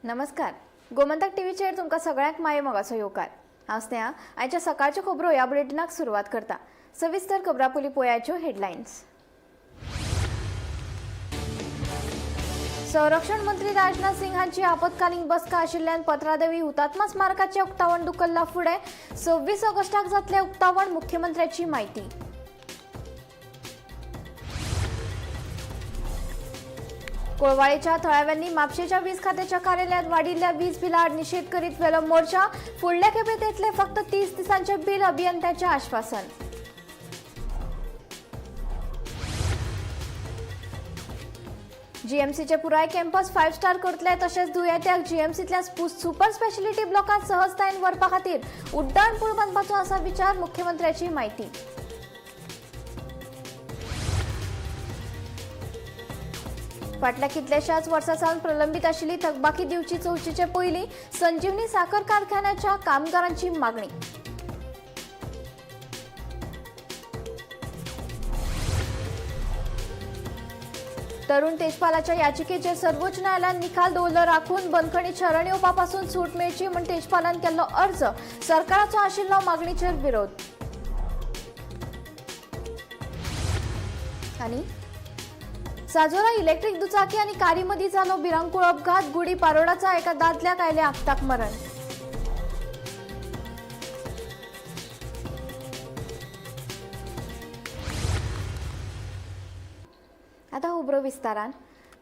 नमस्कार. गोमंतक टीव्हीचेर तुमकां सगळ्यांक माये मोगाचो येवकार. हांव स्नेहा. आयच्या सकाळच्यो खबरो ह्या बुलेटिनाक सुरवात करता. सविस्तर खबरां पयलीं पळोवयाच्यो हेडलायन्स. संरक्षण मंत्री राजनाथ सिंग हांची आपतकालीन बसका आशिल्ल्यान पत्रादेवी हुतात्मा स्मारकाचें उक्तावण धुकल्ला फुडें 26 ऑगस्टाक जातलें उक्तावण मुख्यमंत्र्याची म्हायती. कोळवाळेच्या थळाव्यांनी म्हापशेच्या वीज खात्याच्या कार्यालयात वाडिल्ल्या वीज बिला आड निषेध करीत वेलो मोर्चा. फुडल्या खेपेत येतले फक्त 30 दिसांचे बील, अभियंत्याचें आश्वासन. जीएमसीचे पुराय कॅम्पस 5 स्टार करतले तशेंच दुयेंत्यांक जीएमसीतल्या सुपर स्पेशलिटी ब्लॉकात सहजतायेन व्हरपा खातीर उड्डाण पूल बांदपाचो आसा विचार, मुख्यमंत्र्याची म्हायती. फाटल्या कितल्याशाच वर्सांसावन प्रलंबीत आशिल्ली थकबाकी दिवची चवथीचे पयलीं संजीवनी साखर कारखान्याच्या कामगारांची मागणी. तरुण तेजपालाच्या याचिकेचेर सर्वोच्च न्यायालयान निकाल दवरलो राखून बंदखणीत शरण येवपापासून सूट मेळची म्हूण तेजपालान केल्लो अर्ज सरकाराचो आशिल्लो मागणीचेर विरोध. आनी साजोरा इलेक्ट्रिक दुचाकी आनी कारी मदीं जालो भिरांकूळ अपघात. गुडी पारोडाचा एका दादल्याक आयले आपटाक मरण. आता खबरो विस्तारान.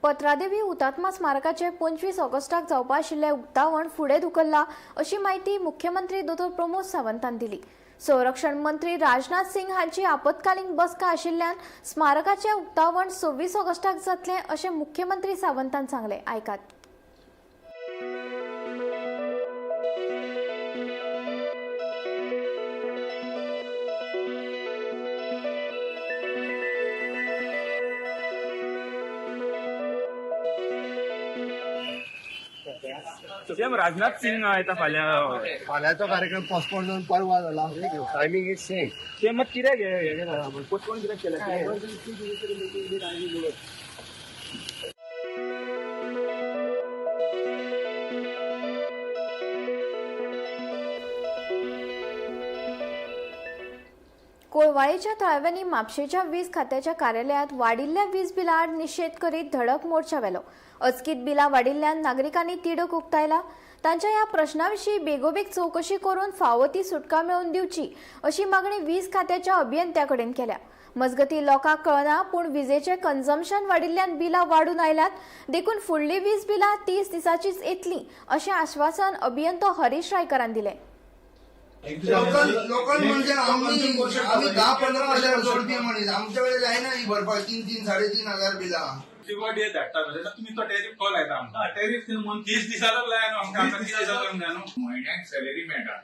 पत्रादेवी हुतात्मा स्मारकाचे 25 ऑगस्टाक जावपा आशिल्ले उक्तावण फुडें धुकल्ला अशी माहिती मुख्यमंत्री डॉ. प्रमोद सावंतान दिली. संरक्षण मंत्री राजनाथ सिंग हांची आपतकालीन बसका आशिल्ल्यान स्मारकाचे उक्तावण 26 ऑगस्टाक जातले अशें मुख्यमंत्री सावंतान सांगले. आयकात. राजनाथ सिंग येता फाल्यांचो कार्यक्रम पोस्टपोन जावन परवा जाला. Timing is same. ते मग कित्याक पोस्टपोन कित्याक केलें? कोळवाळेच्या थळाव्यांनी म्हापशेच्या वीज खात्याच्या कार्यालयात वाडिल्ल्या वीज बिला आड निषेध करीत धडक मोर्चा वेलो. अचकीत बिलां वाडिल्ल्यान नागरिकांनी तिडक उक्तायला. तांच्या ह्या प्रश्नाविशीं बेगोबेग चवकशी करून फावो ती सुटका मेळोवन दिवची अशी मागणी वीज खात्याच्या अभियंत्याकडेन केल्या. मजगतीं लोकांक कळना पूण विजेचें कन्झम्पशन वाडिल्ल्यान बिलां वाडून आयल्यात. देखून फुडलीं वीज बिलां 30 दिसांचीच येतलीं अशें आश्वासन अभियंतो हरीश रायकरान दिलें. लोकल म्हणजे आम्ही 10-15 हजार जोडपी म्हणीत आमच्याकडे जायना ही भरपाक 3-3-3.5 हजार बिलां. डे धाडटा तुम्ही तो टॅरिफ कॉल लायता आमकां. टॅरिफ 30 दिसांक लाय न्हू आमकां. 30 दिसांक न्हू म्हयन्याक सॅलरी मेळटा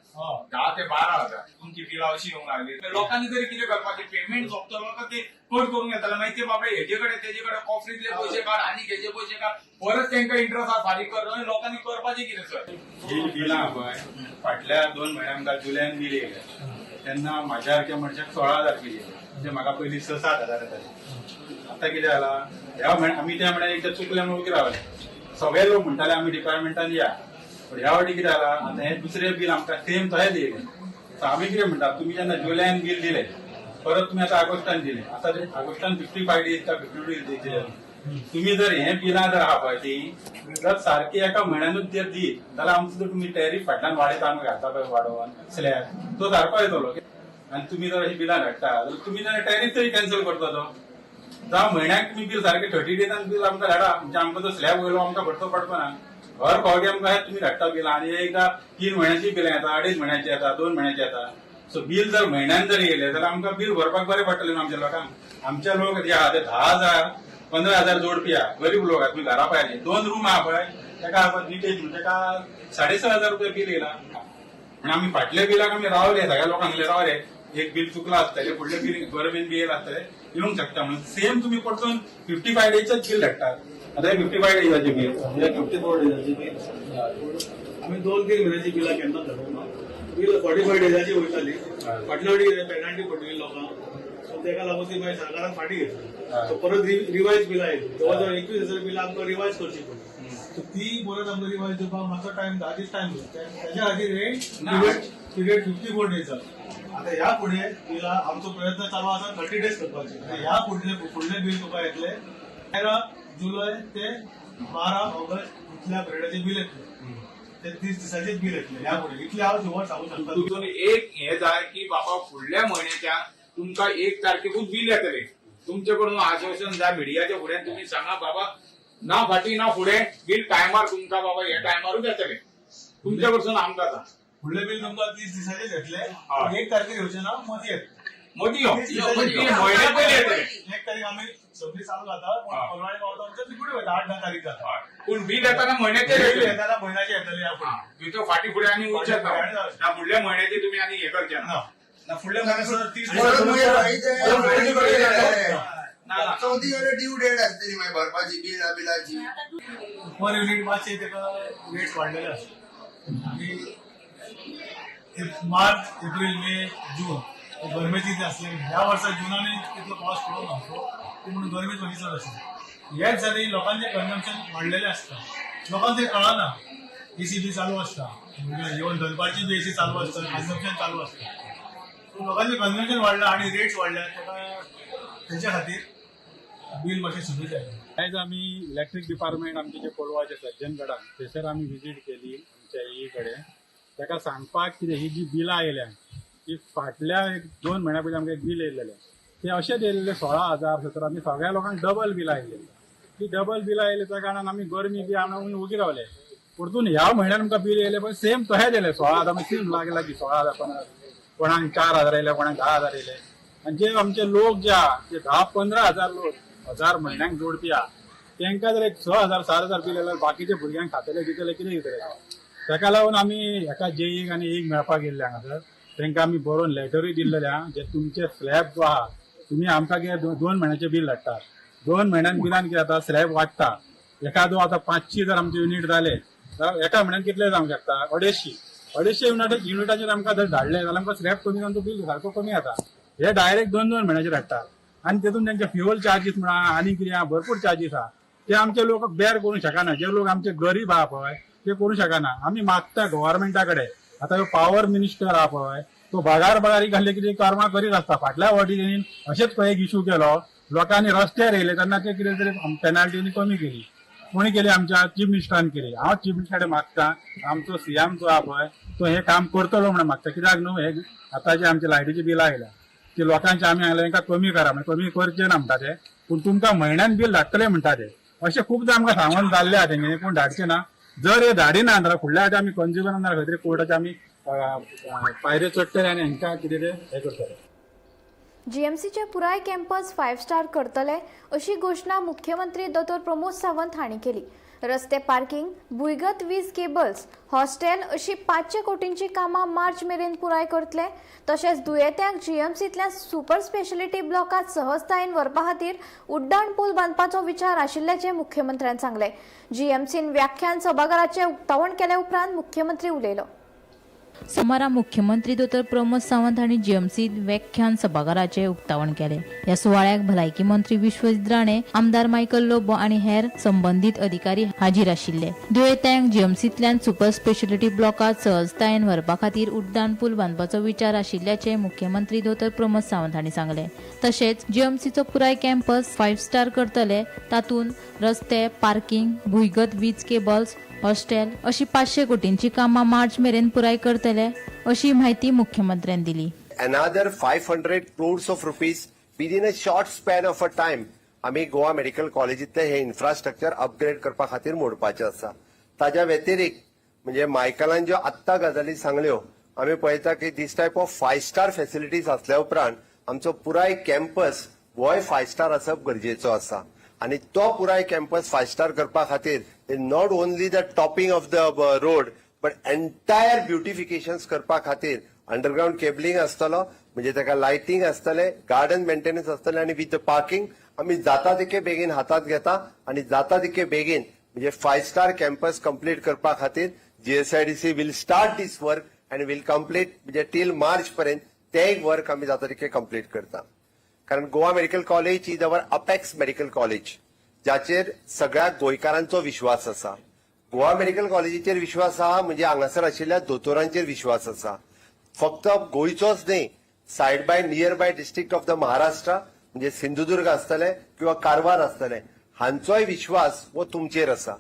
10 ते 12 हजार. तुमची बिलां अशी येवंक लागली. लोकांनी तरी कितें करपाचें? पेमेंट सोंपतलो का ते कट करून येताले. मागीर ते बाबा हेजे कडेन तेजे कडेन कॉफरीतले पयशे काड आनी हेजे पयशे काड परत तांकां इंट्रस्ट फारीक कर. लोकांनी करपाचें कितें सर? ही बिलां पळय फाटल्या 2 म्हयन्या आमकां जुलयान बील येयलें तेन्ना म्हाज्या सारक्या मनशाक 16,000 बील येयलें. म्हणजे म्हाका पयलीं 6-7 हजार येताले. आता कितें जाला? आमी त्या म्हळ्यार एकदां चुकल्या म्हणून कितें रावले. सगळे लोक म्हणटाले आमी डिपार्टमेंटान या. पण ह्या वाटी कितें जाला? आतां हें दुसरें बील आमकां सेम तशेंच येयलें. सो आमी कितें म्हणटात, तुमी जेन्ना जुलयान बील दिलें परत तुमी आतां ऑगस्टान दिलें. आतां ऑगस्टान 55 डेज का 52 डेज दिवचे. तुम्ही जर हें बिलां जर आहा पळय ती जर सारकी एका म्हयन्यानूच जर दीत जाल्यार आमचो जर तुमी टॅरिफ फाटल्यान वाडयता आमी घालता पळय वाडोवन स्लॅब तो सारको येतलो. आनी तुमी जर ही बिलां धाडटा जाल्यार तुमी जाल्यार टॅरिफ तरी कॅन्सल करता तो. जावं म्हयन्याक तुमी बील सारकें 30 डेजान बील आमकां धाडा. म्हणजे आमकां तो स्लॅब वयलो आमकां भरचो पडपाना. हर फावटी आमकां तुमी धाडटा बिलां आनी एकदां 3 म्हयन्याची बिलां येता, 2.5 म्हयन्याची येता, 2 म्हयन्याची येता. सो बील जर म्हयन्यान जर येयलें जाल्यार आमकां बील भरपाक बरें पडटलें आमच्या लोकांक. आमच्या लोक जे आहा ते 10,000 15,000 जोडपी आहा. गरीब लोक आहा. तुमी घरा पायले 2 रूम आहा पळय तेका लिकेज म्हणून तेका 6,500 रुपया बील येयला. म्हणून आमी फाटल्या बिलाक आमी रावले. सगळ्या लोकांक रावले. एक बील चुकला आसतलें फुडले बील गव्हर्मेंट बी येयला आसतलें येवंक शकता म्हणून सेम तुम्ही परतून 55 डेजचेच बील धाडटात. आता 55 डेजाचे बील 54 डेजाची बील आमी 2-3 महिन्याची बिलां केन्ना धाडूना. बिल 45 डेजाची वयताली. फाटल्या वाटी पेनल्टी पडटली लोकांक. सो तेका लागून ती मागीर सरकारान फाटी घेतली. परत रिवायज बिलां येयली. जवळ जवळ 21,000 बिलां आमकां रिवायज करची पडली. सो ती परत आमकां रिवायज करपाक मातसो टायम 10 दीस टायम त्याच्या खातीर पिरियड 54 डेज जाता. आता ह्या फुडें बिलां आमचो प्रयत्न चालू आसा 30 डेज करपाचे. ह्या फुडले बिल तुका येतले 13 जुलय ते 12 ऑगस्ट इतल्या पिरियडाचे बिल येतले. ते 30 दिसाचे बिल येतले. ह्या फुडें इतले हांव शुवर सांगू शकता. तुमचो एक हे जाय की बाबा फुडल्या म्हयन्याच्या तुमकां 1 तारखेकूच बिल येतले. तुमचे कडून आश्वासन जाय मिडियाच्या फुड्यान तुम्ही सांगा बाबा ना फाटी ना फुडें बिल टायमार तुमकां बाबा हे टायमारूच येतले. तुमच्या कडसून आमकां जाता. फुडले बिल तुमकां 30 दिसाचेच येतले. 1 तारखेक येवचे ना मदीं येतले. मदीं यो म्हयन्याचे येतले. 1 तारीख आम्ही सगळी चालू जाता परवाने पावता आमच्या तिकडे वयता 8-10 तारीख जाता. पूण बिल येताना म्हयन्याचे बिल येतले. येताना महिन्याचे येतले ह्या फुडें. तुमचो फाटी फुडें आनी उरचेत ना. त्या फुडल्या म्हयन्याचे तुम्ही आनी हे करचे ना. ना फुडल्या महिन्यासर 30 परत मागीर दिसाचे चवथी कडे ड्यू डेट आसतली मागीर भरपाची बिलाची. पर युनिट मातशे तेका रेट्स वाडलेले आसता. आनी मार्च एप्रिल मे जून गरमेची ती आसली. ह्या वर्सा जुनांनी तितलो पावस पडूंक ना सो ती म्हणून गरमी थोडी चड आसली. हेच जाली लोकांचे कन्झम्पशन वाडलेले आसता. लोकांक ते कळना. एसी चालू आसता म्हणजे इवन दनपारची बी एसी चालू आसता कन्झम्पशन चालू आसता. सो लोकांचे कन्झम्पशन वाडला आणि रेट्स वाडल्या तेच्या खातीर बिल मातशें सुरू जालें. आयज आमी इलेक्ट्रीक डिपार्टमेंट आमचे जे कोलवाचे सज्जनगडान थंयसर आमी विजीट केली आमच्या ई कडेन. ताका सांगपाक कितें ही जी बिलां आयल्या की फाटल्या 1-2 म्हयन्या पयलीं आमकां एक बिल येयलेलें ते अशेंच येयलेले 16,000 17 आमी सगळ्या लोकांक डबल बिलां आयलेली. ती डबल बिलां आयल्या त्या कारणान आमी गरमी बी आमी उगी रावले. परतून ह्या म्हयन्यान आमकां बिल येयलें पण सेम तशेंच येयलें 16,000 मागीर सेम लागला की 16,000 15,000 कोणाक 4,000 येयले कोणाक 10,000 येयले. आनी जे आमचे लोक जे आहा ते 10-15,000 लोक 1000 म्हयन्याक जोडपी आहा तांकां जर एक 6,000 7,000 बिल येयल्यार बाकीचे भुरग्यांक खातले दितले कितें दितले. ताका लागून आमी एका जेईक आनी एक मेळपाक गेल्ले हांगासर. तांकां आमी बरोवन लेटरूय दिल्लेले आहा जे तुमचे स्लॅब जो आहा तुमी आमकां कितें 2 म्हयन्याचे बिल धाडटा. 2 म्हयन्यान बिलान कितें जाता स्लॅब वाडटा. एखादो आतां 500 जर आमचे युनिट जाले जाल्यार एका म्हयन्यान कितले जावंक शकता 250 युनिटाचेर आमकां जर धाडले जाल्यार आमकां स्लॅब कमी जावन तो बिल सारको कमी जाता. हे डायरेक्ट 2-2 म्हयन्याचेर धाडटा. आनी तेतून तांचे फ्युअल चार्जीस म्हणा आनी कितें आहा भरपूर चार्जीस आहा ते आमचे लोक बेर करूंक शकना. जे लोक आमचे गरीब आहा पळय ते करूंक शकना. आमी मागता गव्हर्मेंटा कडेन. आतां ह्यो पॉवर मिनिस्टर आहा पळय तो बागारी घाल्ले कितें कर्मां करीत आसता. फाटल्या वाटेन अशेंच एक इशू केलो लोकांनी रस्त्यार येयले तेन्ना ते कितें तरी पेनल्टी कमी केली. कोणी केली आमच्या चीफ मिनिस्टरान केली. हांव चीफ मिनिस्टरा मागता आमचो सीएम जो आहा पळय तो हे काम करतलो म्हणून मागता. कित्याक न्हू हे आतां जे आमचे लायटीची बिलां आयल्या ते लोकांचे आमी हांगले तांकां कमी करा म्हणजे कमी करचे ना म्हणटा ते. पूण तुमकां म्हयन्यान बिल धाडटले म्हणटा ते. अशें खूबदां आमकां सांगून जाल्ले आहा तेंगे पूण धाडचे ना. जर हे धाडिना जाल्यार फुडल्या फावटी आमी कंज्युमरांना खंय तरी कोर्टाचे आमी पायऱ्यो चडटले आनी हांकां कितें ते हे करतले. जीएमसीचे पुराय कॅम्पस 5 स्टार करतले अशी घोषणा मुख्यमंत्री डॉ. प्रमोद सावंत हांणी केली. रस्ते पार्किंग भुंयगत वीज केबल्स हॉस्टेल अशी 500 कोटींची कामां मार्च मेरेन पुराय करतले. तशेंच दुयेंत्यांक जीएमसींतल्या सुपर स्पेशलिटी ब्लॉकात सहजतायेन व्हरपा खातीर उड्डाण पूल बांदपाचो विचार आशिल्ल्याचें मुख्यमंत्र्यान सांगलें. जीएमसीन व्याख्यान सभाघराचें उक्तावण केले उपरांत मुख्यमंत्री उलयलो. सोमारा मुख्यमंत्री डॉ. प्रमोद सावंत हांणी जीएमसीत व्याख्यान सभाघराचें उक्तावण केलें. ह्या सुवाळ्याक भलायकी मंत्री विश्वजीत राणे, आमदार मायकल लोबो आनी हेर संबंधीत अधिकारी हाजीर आशिल्ले. दुयेंत्यांक जीएमसींतल्यान सुपर स्पेशलिटी ब्लॉकात सहजतायेन व्हरपा खातीर उड्डाण पूल बांदपाचो विचार आशिल्ल्याचें मुख्यमंत्री डॉ. प्रमोद सावंत हांणी सांगलें. तशेंच जीएमसीचो पुराय कॅम्पस 5 स्टार करतले. तातूंत रस्ते पार्किंग भुंयगत वीज केबल्स हॉस्टेल अशी 500 कोटींची कामां मार्च मेरेन पुराय करतले अशी माहिती मुख्यमंत्र्यांनी दिली. Another 500 crores of rupees within a short span of a time आम्ही गोवा मेडिकल कॉलेजीतले हे इन्फ्रास्ट्रक्चर अपग्रेड करपा खातीर मोडपाचे आसा. ताज्या व्यतिरिक्त म्हणजे मायकलान ज्यो आत्ता गजाली सांगल्यो आमी पळयता की दिस टायप ऑफ 5 स्टार फेसिलिटीज आसल्या उपरांत आमचो पुराय कॅम्पस होय 5 स्टार आसप गरजेचो आसा. आणि तो पुराय कॅम्पस 5 स्टार करपा खातीर not only the topping of the road but entire beautifications करपा खातीर अंडरग्राउंड केबलिंग आसतलो म्हणजे ताका लायटिंग आसतले गार्डन मेंटेनन्स आसतले आणि विथ द पार्किंग आमी जाता तितके बेगीन हातात घेता आणि जाता तितके बेगीन म्हणजे 5 स्टार कॅम्पस कंप्लीट करपा खातीर GSIDC will start this work and will complete म्हणजे टिल मार्च पर्यंत ते एक वर्क आमी जाता तितके कंप्लीट करता. कारण Goa medical college is our apex medical college ज्याचेर सगळ्या गोंयकारांचो विश्वास आसा. गोवा मेडिकल कॉलेजीचेर विश्वास आहा म्हणजे हांगासर आशिल्ल्या दोतोरांचेर विश्वास आसा. फक्त गोंयचोच न्ही, side by near by district of the Maharashtra म्हणजे सिंधुदुर्ग आसतले किंवा कारवार आसतले, हांचोय विश्वास हो तुमचेर आसा.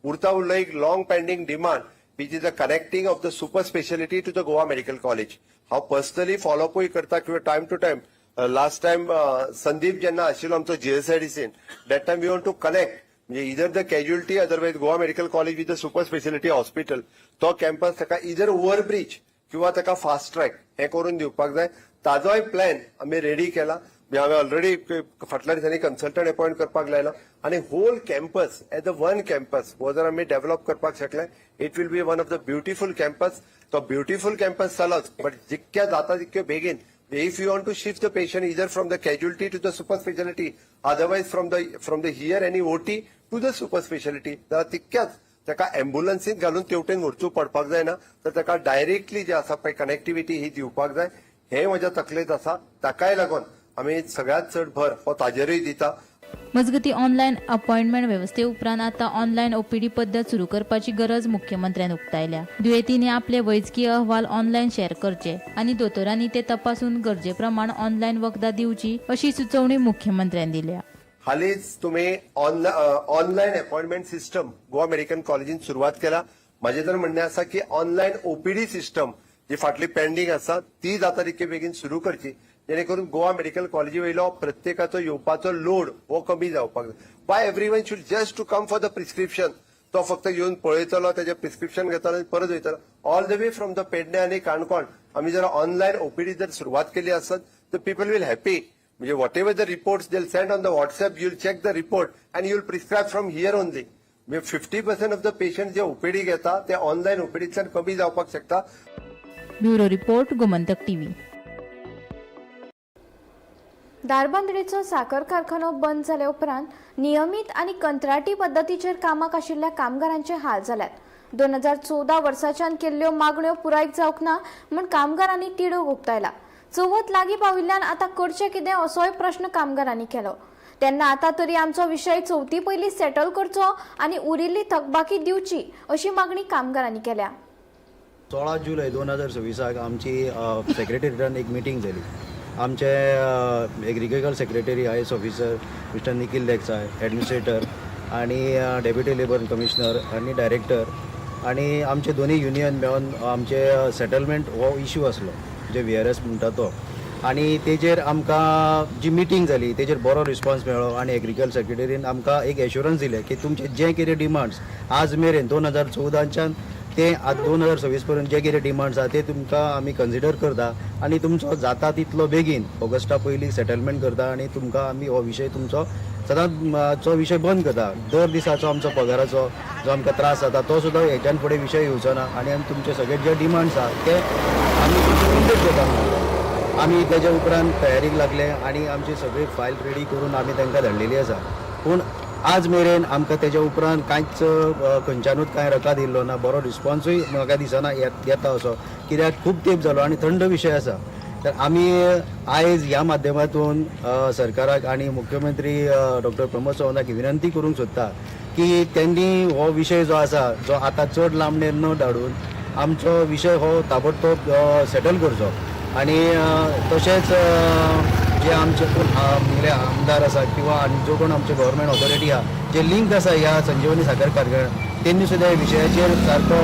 उरता उरलो एक long pending demand which is the connecting of the super speciality to the Goa Medical College. हांव पर्सनली फॉलोअपूय करता किंवा time to time. Last time Sandeep जेन्ना आशिल्लो आमचो GSIDCन, that time we want to connect म्हणजे इधर the casualty otherwise Goa medical college with the super speciality hospital, तो कॅम्पस ताका इधर ओव्हरब्रिज किंवा ताका फास्ट ट्रॅक हे करून दिवपाक जाय. ताजोय प्लॅन आमी रेडी केला. हांवें ऑलरेडी फाटल्या दिसांनी कन्सल्टंट अपॉइंट करपाक लायला आणि whole campus as a one campus हो जर आमी डेव्हलप करपाक शकले, it will be one of the beautiful campus. तो ब्युटिफूल कॅम्पस जालोच, बट जितक्या जाता तितक्यो बेगीन if you want to shift the patient either from the casualty to the super specialty, otherwise from the here any OT to the super specialty, तर तितक्याच ताका एम्ब्युलन्सीत घालून तेवटेन व्हरचू पडपाक जायना, तर ताका डायरेक्टली जे आसा पळय कनेक्टिव्हिटी ही दिवपाक जाय. हे म्हज्या तकलेंत आसा. ताकाय लागून आमी सगळ्यात चड भर हो ताजेरूय दिता. मजगती ऑनलायन अपॉइंटमेंट व्यवस्थे उपरांत आता ऑनलायन ओपीडी पद्दत सुरू करपाची गरज मुख्यमंत्र्यान उक्तायल्या. दुयेंतींनी आपले वैजकी अहवाल ऑनलायन शेअर करचे आणि दोतोरांनी ते तपासून गरजे प्रमाण ऑनलायन वखदां दिवची अशी सुचोवणी मुख्यमंत्र्यान दिल्या. हालींच तुम्ही online appointment system Goa medical कॉलेजीन सुरुवात केला. माझे तर म्हणणे आसा की ऑनलायन ओपीडी सिस्टम जी फाटली पेंडिंग आसा ती जाता तितके बेगीन सुरू करची, जेणे करून गोवा मेडिकल कॉलेजी वयलो प्रत्येकाचो येवपाचो लोड हो कमी जावपाक जाय. Why everyone should just to come for the prescription. तो फक्त येवन पळयतलो, त्याचे प्रिस्क्रिप्शन घेतलो आणि परत वयतलो. All the way from the Pernem आणि काणकोण आमी जर ऑनलायन ओपीडी जर सुरुवात केली आसत, तर पीपल विल हॅपी. म्हणजे whatever the reports they send on the WhatsApp, you will check the report and you will prescribe from here only. म्हणजे 50% ऑफ द पेशंट जे ओपीडी घेता ते ऑनलायन ओपीडीतल्यान कमी जावपाक शकता. Bureau report, Gomantak TV. दारबांदरेचो साखर कारखानो बंद जाले उपरांत नियमीत आणि कंत्राटी पद्दतीचेर कामाक आशिल्ल्या कामगारांचे हाल जाल्यात. 2014 वर्साच्यान केल्ल्यो मागण्यो पुराय जावंक ना म्हूण कामगारांनी तिडक उक्तायला. चवथ लागीं पाविल्ल्यान आतां करचें कितें असोय प्रश्न कामगारांनी केलो. तेन्ना आतां तरी आमचो विशय चवथी पयलीं सेटल करचो आनी उरिल्ली थकबाकी दिवची अशी मागणी कामगारांनी केल्या. 16 जुलय 2026 आमची सेक्रेटरीएटान एक मिटींग जाली. आमचे agriculture secretary IAS officer mister Nikhil देसाय, एडमिनिस्ट्रेटर आणि डेप्युटी लेबर कमिशनर आणि डायरेक्टर आणि आमचे दोन्ही युनियन मेळून आमचे सेटलमेंट हो इश्यू आसलो जे VRS म्हणटा तो. आणि तेजेर आमकां जी मिटींग जाली तेजेर बरो रिस्पॉन्स मेळ्ळो आणि एग्रीकल्चर सेक्रेटरीन आमकां एक एश्युरन्स दिलें की तुमचे जे कितें डिमांड्स आज मेरेन 2014च्यान ते आज 2026 पर्यंत जे कितें डिमांड्स आसा ते तुमकां आमी कन्सिडर करता आनी तुमचो जाता तितलो बेगीन ऑगस्टा पयलीं सेटलमेंट करता आनी तुमकां आमी हो विशय तुमचो सदांचो विशय बंद करता. दर दिसाचो आमचो पगाराचो जो आमकां त्रास जाता तो सुद्दां हेच्यान फुडें विशय येवचो ना आनी आमी तुमचे सगळे जे डिमांड्स आसा ते आमी तुमचे कंप्लीट करता. आमी तेज्या उपरांत तयारीक लागले आनी आमची सगळी फायल रेडी करून आमी तांकां धाडलेली आसा. पूण आज मेरेन आमकां तेज्या उपरांत कांयच खंयच्यानूच कांय रकाद येयल्लो ना. बरो रिस्पॉन्सूय म्हाका दिसना येता असो, कित्याक खूब तेंप जालो आनी थंड विशय आसा. तर आमी आयज ह्या माध्यमांतून सरकाराक आनी मुख्यमंत्री डॉक्टर प्रमोद सावंताक विनंती करूंक सोदता की त्यांनी हो विशय जो आसा जो आतां चड लांबणेर न धाडून आमचो विशय हो ताबडतोब सेटल करचो. आनी तशेंच जे आमचे कोण आमदार आसा किंवा जो कोण आमचे गव्हर्मेंट ऑथॉरिटी आहा जे लिंक आसा ह्या संजीवनी साखर कारखान्याक त्यांनी सुद्दां ह्या विशयाचेर सारको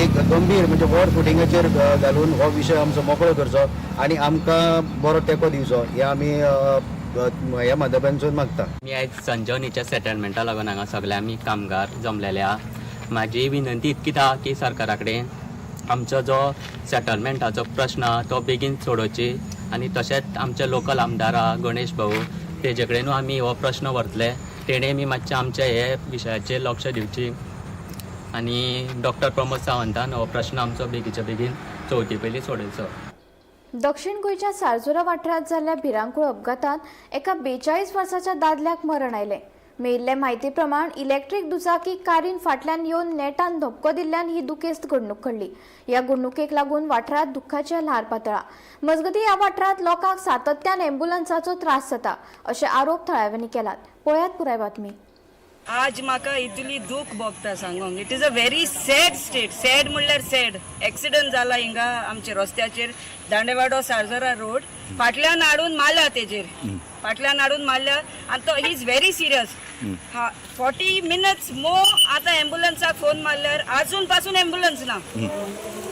एक गंभीर म्हणजे वर फुटिंगाचेर घालून हो विशय आमचो मोकळो करचो आनी आमकां बरो तेंको दिवचो हे आमी ह्या माध्यमांतसून मागता. मी आयज संजीवनीच्या सेटलमेंटा लागून हांगा सगळे आमी कामगार जमलेले आहा. म्हाजी विनंती इतकीच आहा की सरकारा कडेन आमचो जो सेटलमेंटाचो प्रश्न आहा तो बेगीन सोडोवची आनी तशेंच आमचे लोकल आमदार आहा गणेश भाऊ तेजे कडेनूय आमी हो प्रश्न व्हरतले. तेणें बी मातशें आमच्या हे विशयाचेर लक्ष दिवची आनी डॉक्टर प्रमोद सावंतान हो प्रश्न आमचो बेगीच्या बेगीन चवथी पयलीं सोडयचो. दक्षिण गोंयच्या सारजुरा वाठारांत जाल्ल्या भिरांकूळ अपघातांत एका 42 वर्साच्या दादल्याक मरण आयलें. मेळिल्ले म्हायती प्रमाण इलेक्ट्रीक दुचाकी कारीन फाटल्यान येवन नेटान धपको दिल्ल्यान ही दुखेस्त घडणूक घडली. ह्या घडणुकेक लागून वाठारांत दुख्खाचे ल्हार पातळ्ळा. मजगतीं ह्या वाठारांत लोकांक सातत्यान एम्ब्युलन्साचो त्रास जाता अशे आरोप थळाव्यांनी केलात. पळयात पुराय बातमी. आज म्हाका इतली दूख भोगता सांगूंक. It is a very sad state. Sad म्हणल्यार सॅड. एक्सिडंट जाला हिंगा आमच्या रस्त्याचेर दांडेवाडो सारजरा रोड. फाटल्यान हाडून मारल्या तेजेर. फाटल्यान हाडून मारल्या आनी तो he is very serious. 40 minutes आता एम्बुलन्साक फोन मारल्यार आजून पासून एम्बुलन्स ना.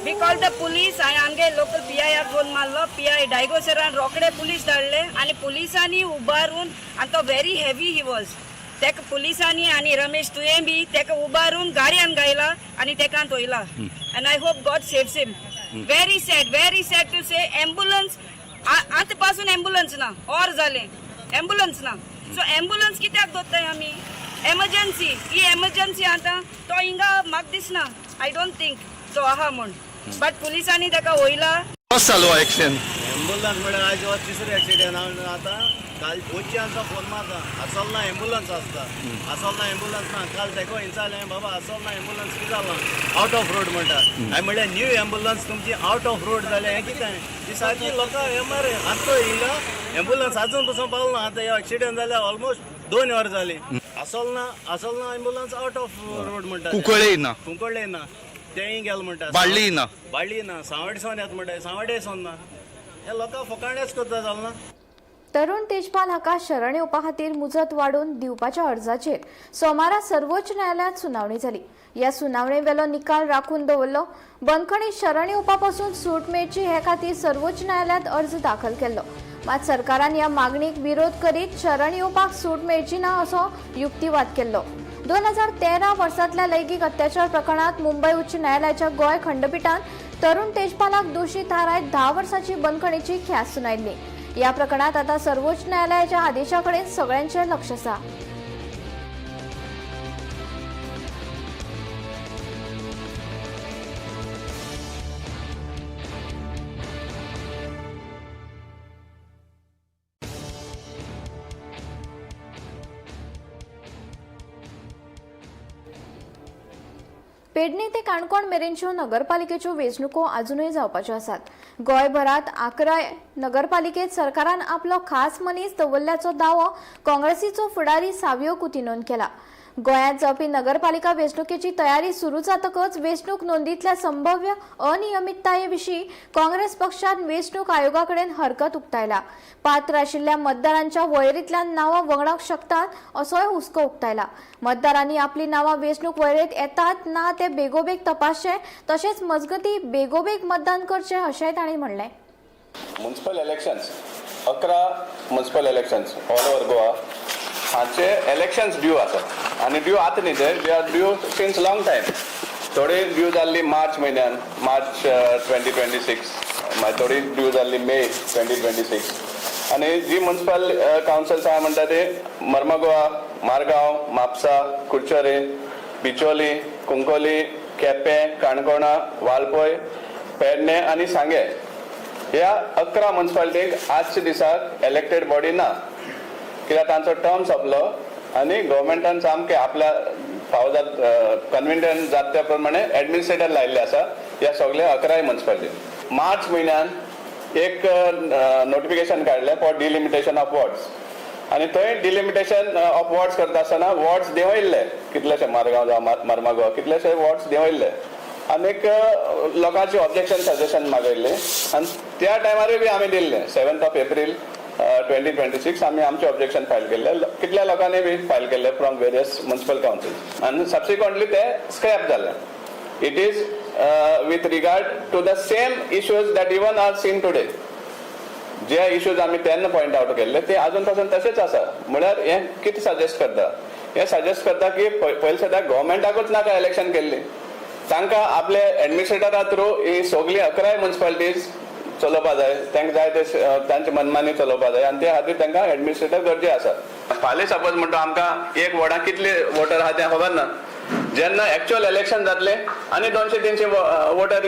We call the police. हांवें आमगे लोकल PIक फोन मारलो. PI डायगोसरान रोखडे पुलीस धाडले आनी पुलिसांनी उबारून आनी तो व्हेरी हेवी ही वॉज. तेका पुलिसांनी आनी रमेश तुवें बी तेका उबारून गाडयान घायला आनी तेका थोयला. And I hope God saves him. Very sad to say. Ambulance आतां पासून एम्बुलन्स ना. ऑर जालें एम्बुलन्स ना. सो एम्बुलन्स कित्याक दोत्ताय आमी? एमर्जन्सी. ही एमर्जन्सी आतां तो हिंगा म्हाका दिसना. आय डोंट थिंक तो आहा म्हूण. बट पुलिसांनी तेका वयला. कसं चालू एक्शन? एम्बुलन्स म्हळ्यार आज हो तिसरो एक्सिडेंट. हांव आतां काल पोची आमचा फोन मारता. आसोल ना एम्बुलन्स आसता. आसोल ना एम्बुलन्स ना. काल तेका विचारलें बाबा आसोल ना एम्बुलन्स कितें जालां? आउट ऑफ रोड म्हणटा. हांवें म्हणलें न्यू एम्बुलन्स तुमची आउट ऑफ रोड जालें हें कितें? ती सारकी लोकां हें मरे आतां हिंगा एम्बुलन्स आजून पसून पावलो ना. आतां एक्सिडेंट जाल्यार ऑलमोस्ट 2 वर जाली. आसोल ना एम्बुलन्स आउट ऑफ रोड म्हणटा. कुंकळ्ळे ना. तेंय गेल म्हणटा. बाळ्ळी ना. सावड्डेसून येता म्हणटा. सावड्डेसून ना. हे लोकां फकाणेच करता जालें ना. तरुण तेजपाल हाका शरण येवपा खातीर मुजत वाडून दिवपाच्या अर्जाचेर सोमारा सर्वोच्च न्यायालयात सुनावणी जाली. ह्या सुनावणे वेलो निकाल राखून दवरलो. बंदखणी शरण येवपा पासून सूट मेळची हे खातीर सर्वोच्च न्यायालयात अर्ज दाखल केल्लो. मात सरकारान ह्या मागणीक विरोध करीत शरण येवपाक सूट मेळची ना असो युक्तिवाद केल्लो. 2013 वर्सांतल्या लैंगिक अत्याचार प्रकरणात मुंबय उच्च न्यायालयाच्या गोंय खंडपीठान तरुण तेजपालाक दोशी थारायत 10 वर्सांची बंदखणीची ख्यास्त सुनायल्ली. या प्रकरणात आता सर्वोच्च न्यायालयाच्या आदेशाकडे सगळ्यांचे लक्ष आसा. पेडणे ते काणकोण मेरेनच्यो नगरपालिकेच्यो वेंचणुको अजूनय जावपाच्यो आसात. गोंयभरात 11 नगरपालिकेत सरकारान आपलो खास मनीस दवरल्याचो दावो काँग्रेसीचो फुडारी सावियो कुतिनोन केला. गोंयांत जावपी नगरपालिका वेंचणुकेची तयारी सुरू जातकच वेंचणूक नोंदींतल्या संभाव्य अनियमितताये विशीं काँग्रेस पक्षान वेंचणूक आयोगाकडेन हरकत उक्तायला. पात्र आशिल्ल्या मतदारांच्या वळेरींतल्यान नांवां वगडावंक शकतात असोय हुस्को उक्तायला. मतदारांनी आपली नांवां वेंचणूक वळेरेंत येतात ना ते बेगोबेग तपासचे तशेंच मजगतीं बेगोबेग मतदान करचें अशेंय तांणी म्हणलें. Municipal elections 11 municipal elections all over Goa हाचे इलेक्शन्स ड्यू आसात आनी ड्यू आतां न्ही ते they are due since long time. थोडी ड्यू जाल्ली मार्च म्हयन्यान मार्च 2026 मागीर थोडी ड्यू जाल्ली मे 2026 आनी जी म्युनिसिपल कावन्सिल्स आहा म्हणटा ती मर्मगोवा, मारगांव, म्हापसा, कुडचोरे, बिचोली, कुंकोली, केपें, काणकोणा, वालपय, पेडणे आनी सांगे ह्या 11 म्युनिसिपालिटीक आजच्या दिसाक इलेक्टेड बॉडी ना. कित्याक तांचो टर्म सोंपलो आनी गव्हर्मेंटान सामकें आपल्या फावो कन्व्हिनियंट जाता त्या प्रमाणे एडमिनिस्ट्रेटर लायिल्ले आसा ह्या सगळ्या 11 म्युनिसिपालिटी. मार्च म्हयन्यान एक नोटिफिकेशन काडलें फॉर डिलिमिटेशन ऑफ वॉर्ड्स आनी थंय डिलिमिटेशन ऑफ वॉर्ड्स करता आसतना वॉर्ड्स देंवयल्ले कितलेशे मारगांव जावं मर्मागांव कितलेशे वॉर्ड्स देंवयल्ले आनीक लोकांची ऑब्जेक्शन सजेशन मागयल्ले आनी त्या टायमारूय बी आमी दिल्ले 7 एप्रील 2026 आमी आमचे ऑब्जेक्शन फायल केल्ले. कितल्या लोकांनी बी फायल केल्ले फ्रॉम वेरियस म्युनिसिपल काउन्सिल्स आनी सबसिक्वंटली ते स्क्रॅप जाल्ले. It is with regard to the same issues that even are seen today. जे इश्यूज आमी तेन्ना पॉइंट आउट केल्ले ते अजून पासून तशेंच आसा. म्हळ्यार हे कितें सजेस्ट करता? हे सजेस्ट करता की पयले सद्या गव्हर्मेंटाकूच नाका इलेक्शन केल्ली, तांकां आपले एडमिनिस्ट्रेटरा थ्रू ही सगळी 11 म्युनिसिपालिटीज चलोवपा जाय, तांकां जाय ते तांचे मनमानी चलोवपा जाय आनी त्या खातीर तांकां एडमिनिस्ट्रेटर गरजे आसा. फाल्यां सपोज म्हणटा आमकां एक वॉर्डाक कितले वोटर आहा तें खबर ना. जेन्ना एक्च्युअल इलेक्शन जातले आनी 200-300 वोटर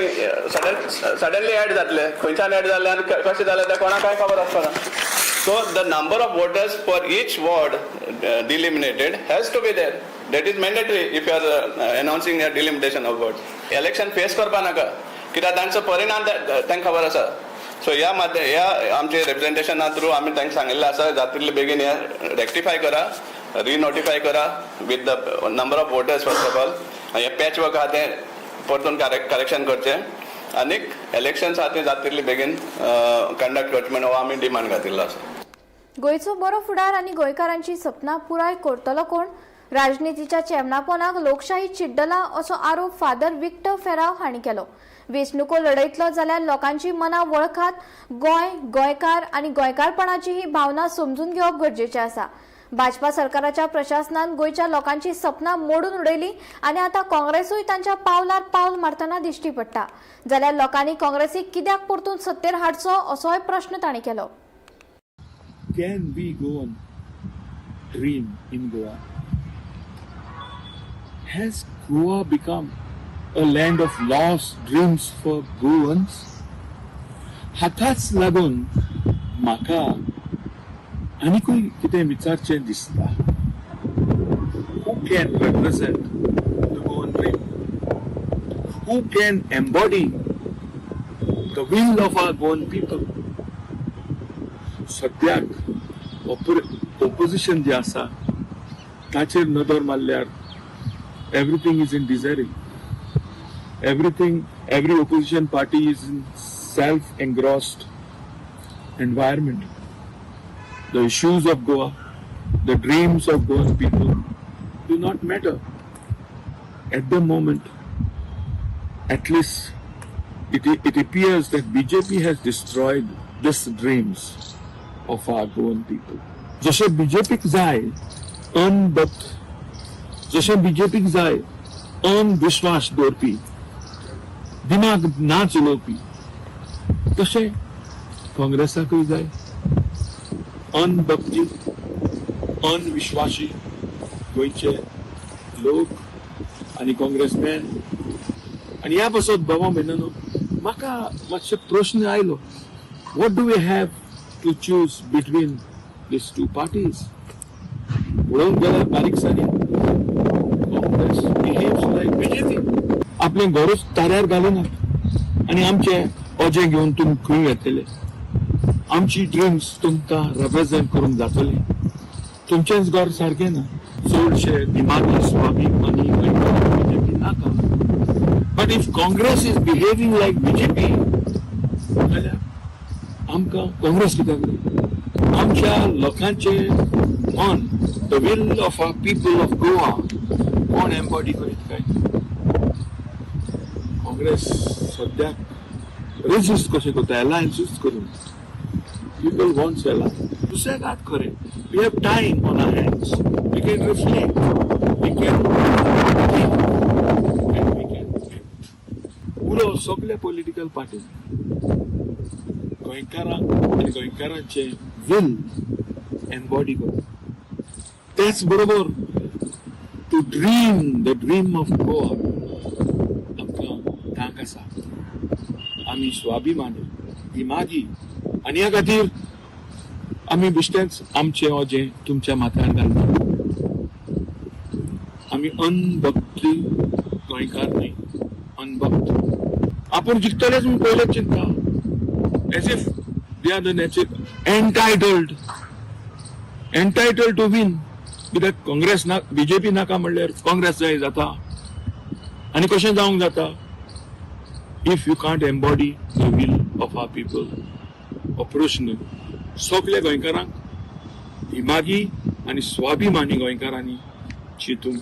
सडनली एड जातले, खंयच्यान एड जाले आनी कशें जालें तें कोणाक कांय खबर आसपाना. So the number of voters for each ward delimitated has to be there. That is mandatory if you are announcing a delimitation of wards. Election face करपा नाका कित्याक तांचो परिणाम तांकां खबर आसा. सो ह्या आमचे रिप्रेझेंटेशना थ्रू आमी तांकां सांगिल्लें आसा जातले बेगीन हे रेक्टिफाय करा रिनोटिफाय करा with the number of voters first of all. हे पॅच वर्क आहा तें परतून करेक्शन करचें आनी इलेक्शन्स आहा तें जाता तितले बेगीन कंडक्ट करचें म्हणून हो आमी डिमांड घातिल्लो आसा. गोंयचो बरो फुडार आनी गोंयकारांची सपनां पुराय करतलो कोण? राजनितीच्या चेमणापणाक लोकशाही चिड्डला असो आरोप फादर विक्टर फेराव हांणी केलो. वेंचणुको लढयतलो जाल्यार लोकांची मनां वळखात. गोंय, गोंयकार आनी गोंयकारपणाची ही भावना समजून घेवप गरजेचें आसा. भाजपा सरकाराच्या प्रशासनान गोंयच्या लोकांची सपनां मोडून उडयली आनी आतां काँग्रेसूय तांच्या पावलार पावल मारतना दिश्टी पडटा. जाल्यार लोकांनी काँग्रेसीक कित्याक परतून सत्तेर हाडचो असोय प्रश्न तांणी केलो. Can we go on dream in Goa? Has Goa become a land of lost dreams for Goans? हाताच लागून म्हाका आनीकूय कितें विचारचें दिसता. Who can represent the Goan dream? Who can embody the will of our Goan people? सद्याक opposition जे आसा ताचेर नदर मारल्यार everything is in desiring. Every opposition party is in self engrossed environment. The issues of Goa, the dreams of Goan people do not matter at the moment. At least it appears that BJP has destroyed these dreams of our Goan people. जशे बीजेपीक जाय अनभक्त, जशे बीजेपीक जाय अनविश्वास दवरपी, दिमाग ना चलोवपी, तशे काँग्रेसाकूय जाय अनभक्ती, अनविश्वासी गोंयचे लोक आनी काँग्रेसमॅन. आनी ह्या पासत बाबा मेननो म्हाका मातशे प्रश्न आयलो. What do we have to choose between these two parties? पळोवंक गेल्यार बारीकसाणी काँग्रेस बिहेव्स लायक बीजेपी. आपलें घरूच ताऱ्यार घालूनात आनी आमचे ओजे घेवन तुमी खंय येतले. आमची ड्रिम्स तुमकां रिप्रेझेंट करूंक जातली. तुमचेंच घर सारकें ना. चडशे दिमागी स्वाभिमानी बीजेपी नाका. But if Congress is behaving like BJP जाल्यार आमकां काँग्रेस कित्याक जाय? आमच्या लोकांचे मन, the will of our people of Goa कोण एम्बॉडी करीत काय? काँग्रेस सद्याक रेजिस्ट कशें करता, एलायन्सूच करून. People wants alliance. दुसऱ्याक खरें we have time on our hands. We can reflect, we can पुरो सगळ्या पॉलिटिकल पार्टीज गोंयकारांक आनी गोंयकारांचे विल एम्बॉडी करून. त्याच बरोबर to dream the dream of Goa आमकां धांक आसा. आमी स्वाभिमानी, दिमागी आनी ह्या खातीर आमी बिश्टेच आमचें ओजें तुमच्या माथ्यार घालता. आमी अनभक्ती गोंयकार न्हय, अनभक्त. आपूण जिखतलेच म्हूण पयलेच चिंतता. As if they are the entitled to win. कित्याक काँग्रेस ना, बीजेपी नाका म्हणल्यार काँग्रेस जाय जाता. आनी कशें जावंक जाता? If you can't embody the will of our people. हो प्रश्न सगळ्या गोंयकारांक, दिमागी आनी स्वाभिमानी गोंयकारांनी चिंतून.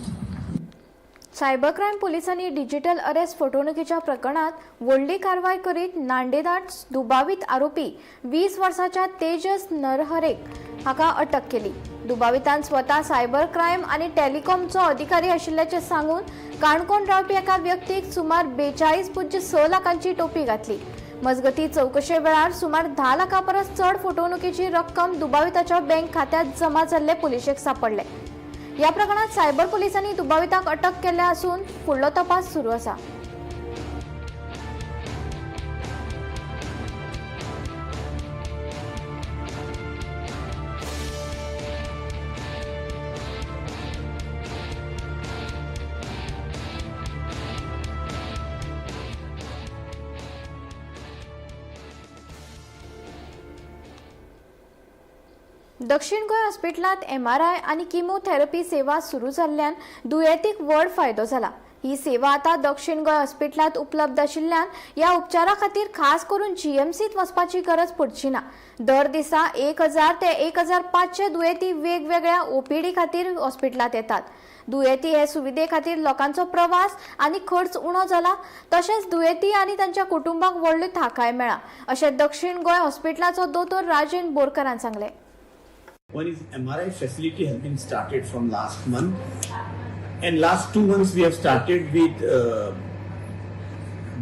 सायबर क्रायम पोलिसांनी डिजिटल अरेस्ट फटवणुकीच्या प्रकरणात व्हडली कारवाय करीत नांदेडात दुबावित आरोपी 20 वर्साच्या तेजस नरहरेक हाका अटक केली. दुबावितान स्वता सायबर क्रायम आनी टेलिकॉमचो अधिकारी आशिल्ल्याचे सांगून काणकोण रावपी एका व्यक्तीक सुमार 42.6 लाखांची टोपी घातली. मजगती चौकशे वेळार सुमार 10 लाखां परस चड फटवणुकीची रक्कम दुबाविताच्या बँक खात्यात जमा जाल्ले पुलिशेक सापडले. या प्रकरणात सायबर पोलिसांनी दुबाविताक अटक केल्या असून फुडलो तपास सुरू आसा. दक्षिण गोंय हॉस्पिटलांत MRI आनी किमोथेरपी सेवा सुरू जाल्ल्यान दुयेंतीक व्हड फायदो जाला। ही सेवा आता दक्षिण गोंय हॉस्पिटलांत उपलब्ध आशिल्ल्यान ह्या उपचारा खातीर खास करून GMCत वचपाची गरज पडची ना। दर दिसा 1000 ते 1500 दुयेंती वेगवेगळ्या OPD खातीर हॉस्पिटलांत येतात। दुयेंती हे सुविधे खातीर लोकांचो प्रवास आनी खर्च उणो जाला, तशेंच दुयेंती आनी तांच्या कुटुंबाक व्हडली थाकाय मेळ्ळा, अशें दक्षिण गोंय हॉस्पिटलाचो दोतोर राजेंद्र बोरकारान सांगलें। One is MRI facility has been started from last month, and last 2 months we have started with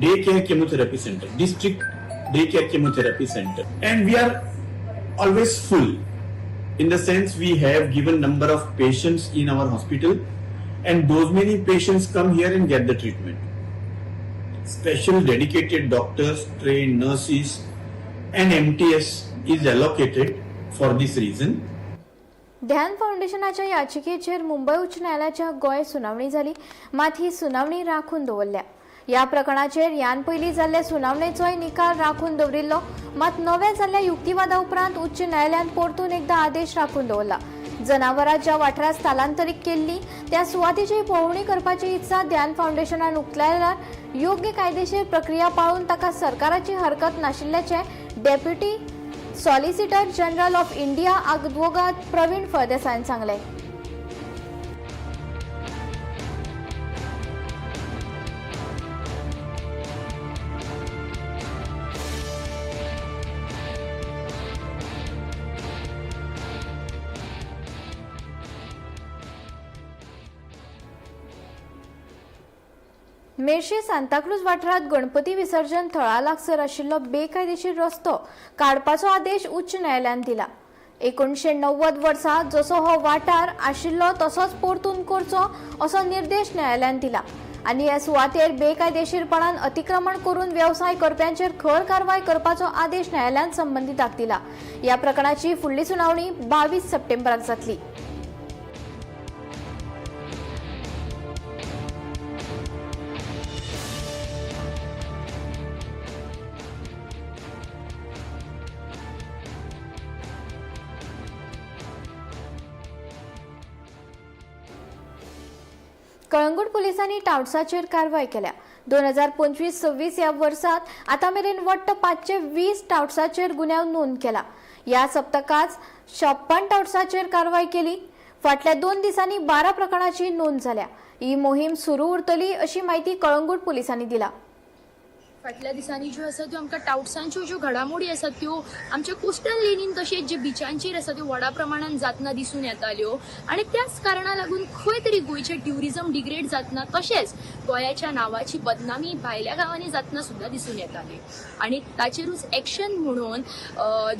daycare chemotherapy center, district daycare chemotherapy center, and we are always full. In the sense we have given number of patients in our hospital, and those many patients come here and get the treatment. Special dedicated doctors, trained nurses, and MTS is allocated for this reason. ध्यान फाउंडेशनाच्या याचिकेचेर मुंबय उच्च न्यायालयाच्या गोंय सुनावणी जाली, मात ही सुनावणी राखून दवरल्या। या प्रकरणाचेर ह्यान पयलीं जाल्ले सुनावणेचोय निकाल राखून दवरिल्लो, मात नव्या जाल्ल्या युक्तिवादा उपरांत उच्च न्यायालयान परतून एकदा आदेश राखून दवरला। जनावरां ज्या वाठारात स्थलांतरीत केल्ली त्या सुवातीची पळोवणी करपाची इत्सा ध्यान फाउंडेशनान उक्तायल्यार योग्य कायदेशीर प्रक्रिया पाळून ताका सरकाराची हरकत नाशिल्ल्याचे deputy solicitor general of India अद्वोगात प्रवीण फळदेसायन सांगले। मेर्शे सांताक्रूज वाठारात गणपती विसर्जन थळा लागसर आशिल्लो बेकायदेशीर रस्तो काडपाचो आदेश उच्च न्यायालयान दिला। 1990 वर्सा जसो हो वाठार आशिल्लो तसोच परतून करचो असो निर्देश न्यायालयान दिला आनी ह्या सुवातेर बेकायदेशीरपणान अतिक्रमण करून व्यवसाय करप्यांचेर खर कारवाय करपाचो आदेश न्यायालयान संबंधिताक दिला। ह्या प्रकरणाची फुडली सुनावणी 22 सप्टेंबराक जातली। कळंगूट पोलिसांनी टावट्साचेर कारवाय केल्या। 2025-26 ह्या वर्सात आतामेरेन वट्ट 520 टावट्साचेर गुन्यांव नोंद केला। या सप्तकात 56 टावट्साचेर कारवाय केली। फाटल्या 2 दिसांनी 12 प्रकरणांची नोंद जाल्या। ही मोहीम सुरू उरतली अशी माहिती कळंगूट पोलिसांनी दिला। फाटल्या दिसांनी ज्यो आसा त्यो आमकां टावट्सांच्यो ज्यो घडामोडी आसात त्यो आमच्या कोस्टल लेनीन तशेंच जे बिचांचेर आसा त्यो व्हडा प्रमाणात जातना दिसून येताल्यो आनी त्याच कारणाक लागून खंय तरी गोंयचें ट्युरिजम डिग्रेड जातना तशेंच गोंयाच्या नांवाची बदनामी भायल्या गांवांनी जातना सुद्दां दिसून येताली। आनी ताचेरूच एक्शन म्हणून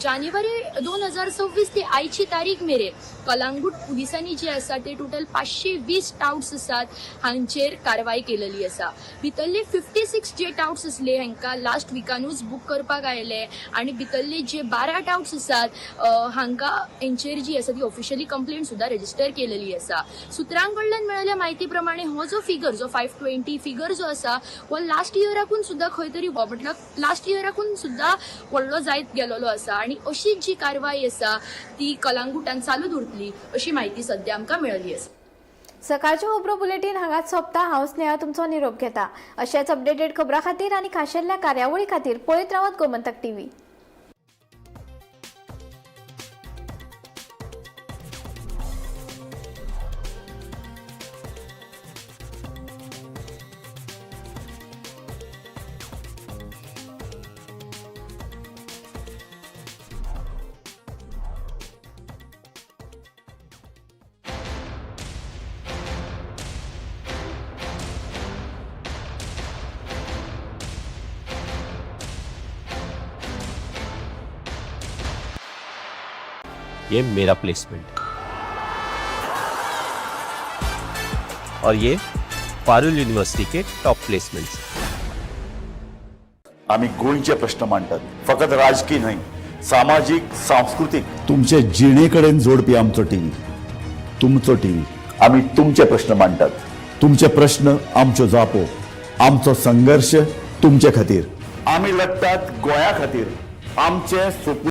जानेवारी 2026 ते आयची तारीख मेरेन कळंगूट पुलिसांनी जे आसा ते टोटल 520 टावट्स आसात हांचेर कारवाय केलेली आसा। भितरले 56 जे टावट्स आसले हांकां लास्ट विकानूच बूक करपाक आयले आनी भितरले जे 12 टावट्स आसात हांकां हेंचेर जी आसा ती ऑफिशियली कंप्लेंट सुद्दां रजिस्टर केलेली आसा। सुत्रां कडल्यान मेळिल्ल्या म्हायती प्रमाणे हो जो फिगर जो 520 फिगर जो आसा हो लास्ट इयराकून सुद्दां खंय तरी म्हटल्यार लास्ट इयराकून सुद्दां व्हडलो जायत गेलोलो आसा आनी अशी जी कारवाय आसा ती कळंगूटान चालूच उरतली अशी म्हायती सध्या आमकां मेळिल्ली आसा। सकाळचे खबरो बुलेटिन हांगाच सोंपता। हांव स्नेहा तुमचो निरोप घेता। अशाच अपडेटेड खबरां खातीर आनी खाशेल्या कार्यावळी खातीर पळयत रावात गोमंतक TV। ये मेरा प्लेसमेंट और ये पारुल यूनिवर्सिटी के टॉप प्लेसमेंट्स। आम्ही गोंयचे प्रश्न मांडतात, फकत राजकीय न्हय, सामाजिक सांस्कृतिक। तुमचे जिणेकडेन जोडपी आमचो टीव्ही, तुमचो टीव्ही। आम्ही तुमचे प्रश्न मांडतात, तुमचे प्रश्न आमच्यो जापो, आमचो संघर्ष तुमचे खातीर। आम्ही लढतात गोंया खातीर, आमचे